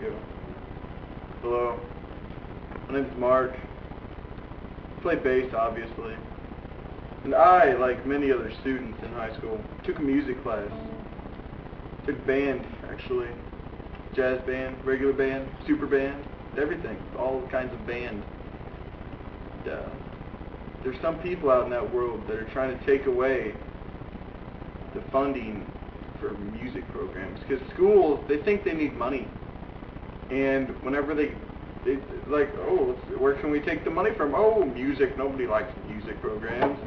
go. Hello. My name's Mark. I play bass, obviously. And I, like many other students in high school, took a music class. Took band, actually. Jazz band, regular band, super band, everything. All kinds of band. And, there's some people out in that world that are trying to take away the funding for music programs. Because schools, they think they need money. And whenever they like, oh, where can we take the money from? Oh, music. Nobody likes music programs.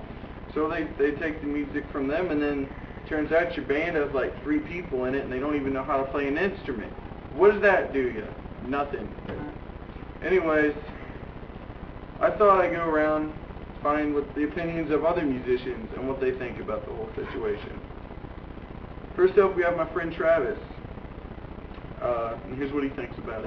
So they take the music from them, and then turns out your band has like 3 people in it, and they don't even know how to play an instrument. What does that do you? Nothing. Anyways, I thought I'd go around, find what the opinions of other musicians and what they think about the whole situation. First up, we have my friend Travis. And here's what he thinks about it.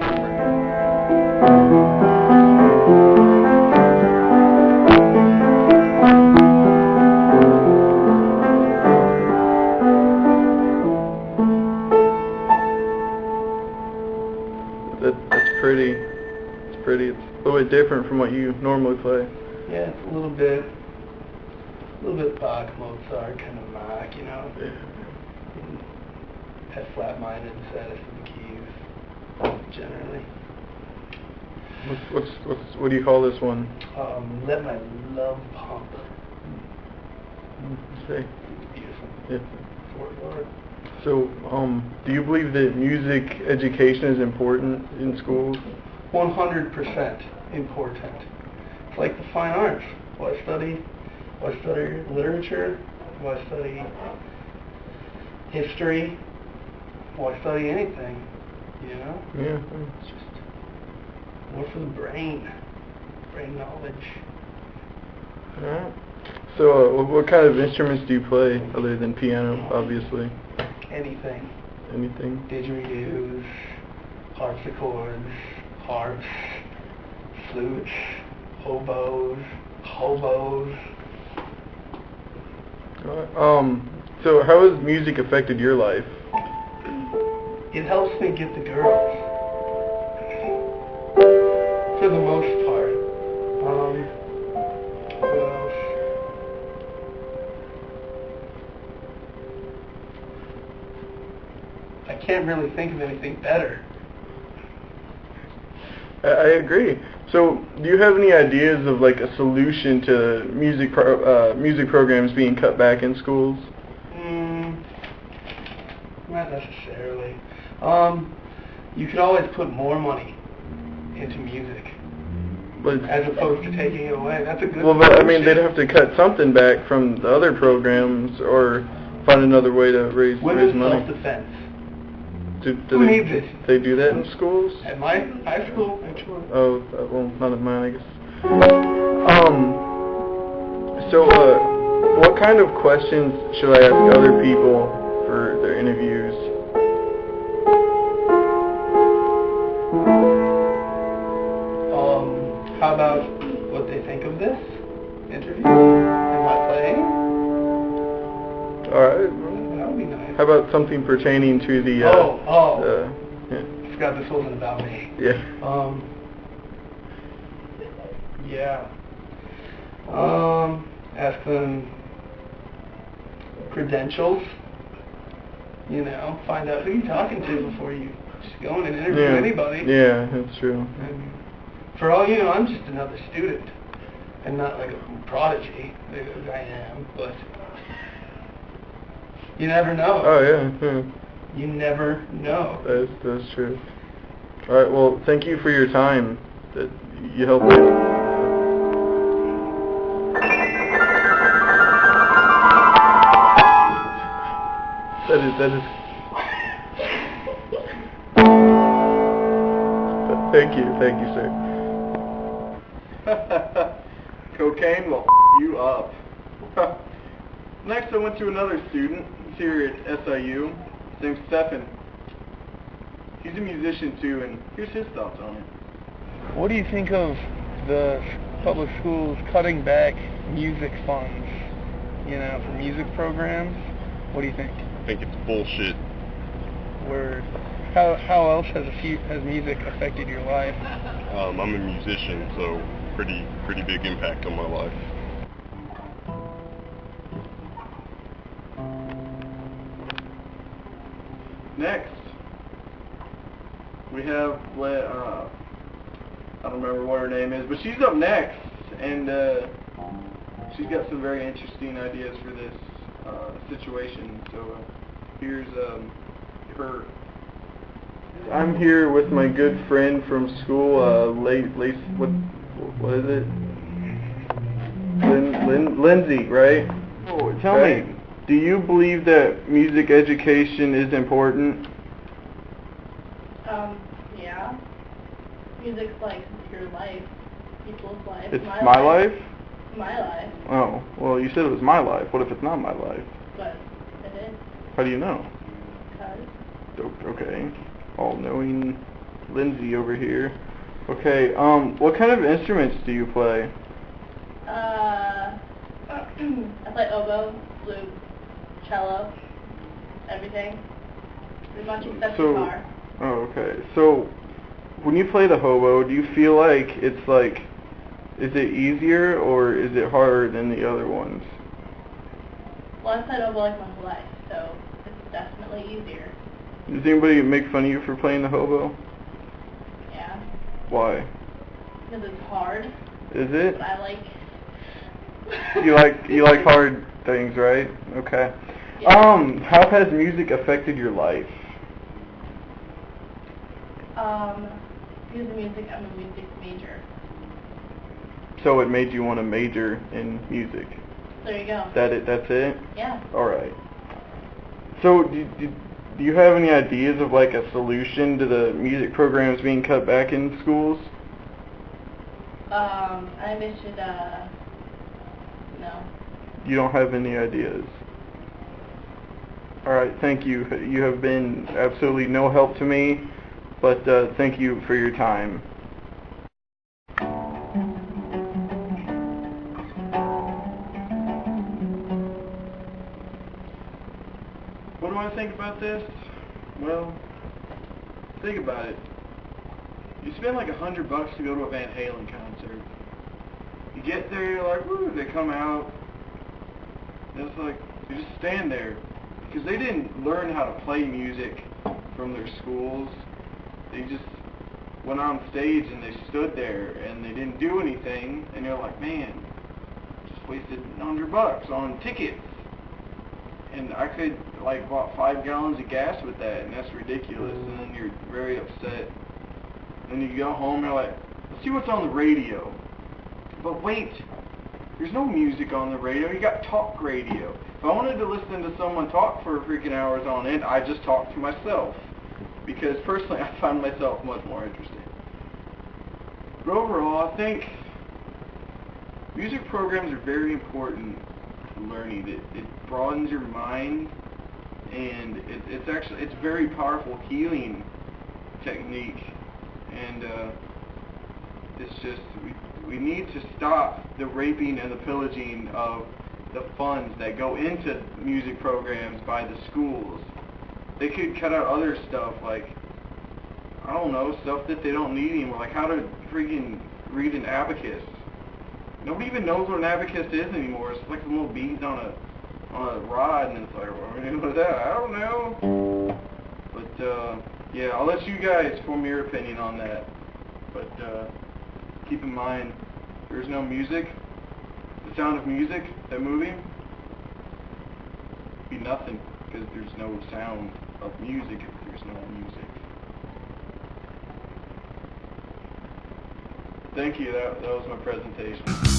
That's pretty. It's pretty. It's a little bit different from what you normally play. Yeah, it's a little bit Bach, Mozart, kind of Mach, you know. Yeah. F flat minor, the saddest of the keys, generally. What do you call this one? Let My Love Pump. Say. Beautiful. Yeah. Forward. So, do you believe that music education is important in schools? 100% important. It's like the fine arts. Why study literature? Why study history? Why study anything? You know? Yeah. It's just more for the brain knowledge. Alright. So, what kind of instruments do you play other than piano, obviously? Anything. Anything? Didgeridoos, harpsichords, harps, flutes, hobos. So how has music affected your life? It helps me get the girls, for the most part. What else? I can't really think of anything better. I agree. So, do you have any ideas of like a solution to music programs being cut back in schools? Not necessarily. You could always put more money into music, But as opposed to taking it away. That's a good. well, but, I mean, they'd have to cut something back from the other programs or find another way to raise money. Women's self-defense. Do Who needs it? they do that in schools? At my high school, actually. Oh, well, not at mine, I guess. So, what kind of questions should I ask other people for their interviews? How about what they think of this interview and my playing? All right. That would be nice. How about something pertaining to the? Yeah. Yeah. I forgot this wasn't about me. Yeah. Yeah. Ask them credentials. You know, find out who you're talking to before you just go in and interview anybody. Yeah, that's true. And for all you know, I'm just another student, and not like a prodigy, as I am, but you never know. Oh, yeah. You never know. That's true. All right, well, thank you for your time that you helped me. That is. Thank you, sir. Cocaine will you up. Next, I went to another student. He's here at SIU. His name's Stefan. He's a musician too, and here's his thoughts on it. What do you think of the public schools cutting back music funds, for music programs? What do you think? I think it's bullshit. Word. how else has music affected your life? I'm a musician, so pretty big impact on my life. Next, we have, I don't remember what her name is, but she's up next, and she's got some very interesting ideas for this situation. So here's her. I'm here with my good friend from school, what is it? Lindsay, right? Oh, tell me, do you believe that music education is important? Yeah. Music's like your life, people's life. It's my life? My life. Oh, well, you said it was my life. What if it's not my life? But it is. How do you know? Because. Okay. All-knowing Lindsay over here. Okay, what kind of instruments do you play? I play oboe, flute, cello, everything. Pretty much except guitar. Oh, okay. So, when you play the hobo, do you feel like it's like, is it easier or is it harder than the other ones? Well, I've played oboe like my whole life, so it's definitely easier. Does anybody make fun of you for playing the hobo? Yeah. Why? Because it's hard. Is it? But I like. You like hard things, right? Okay. Yeah. How has music affected your life? Because of music, I'm a music major. So it made you want to major in music. There you go. That's it? Yeah. All right. So do you have any ideas of like a solution to the music programs being cut back in schools? I think they should, no. You don't have any ideas? All right, thank you. You have been absolutely no help to me, but thank you for your time. What do I think about this? Well, think about it. You spend like $100 to go to a Van Halen concert. You get there, you're like, woo, they come out. And it's like, you just stand there. Because they didn't learn how to play music from their schools. They just went on stage and they stood there and they didn't do anything. And you're like, man, just wasted $100 on tickets. And I could like bought 5 gallons of gas with that, and that's ridiculous. And then you're very upset. And you go home and you're like, let's see what's on the radio. But wait, there's no music on the radio. You got talk radio. If I wanted to listen to someone talk for freaking hours on end, I just talk to myself. Because personally, I find myself much more interesting. But overall, I think music programs are very important to learning. It broadens your mind, and it's very powerful healing technique. And it's just we need to stop the raping and the pillaging of the funds that go into music programs by the schools. They could cut out other stuff like, I don't know, stuff that they don't need anymore, like how to freaking read an abacus. Nobody even knows what an abacus is anymore. It's like some little beads on a rod, and it's like, what are we doing with that? I don't know. But yeah, I'll let you guys form your opinion on that. But keep in mind, there's no music. The Sound of Music, that movie, be nothing because there's no sound of music if there's no music. Thank you. That was my presentation.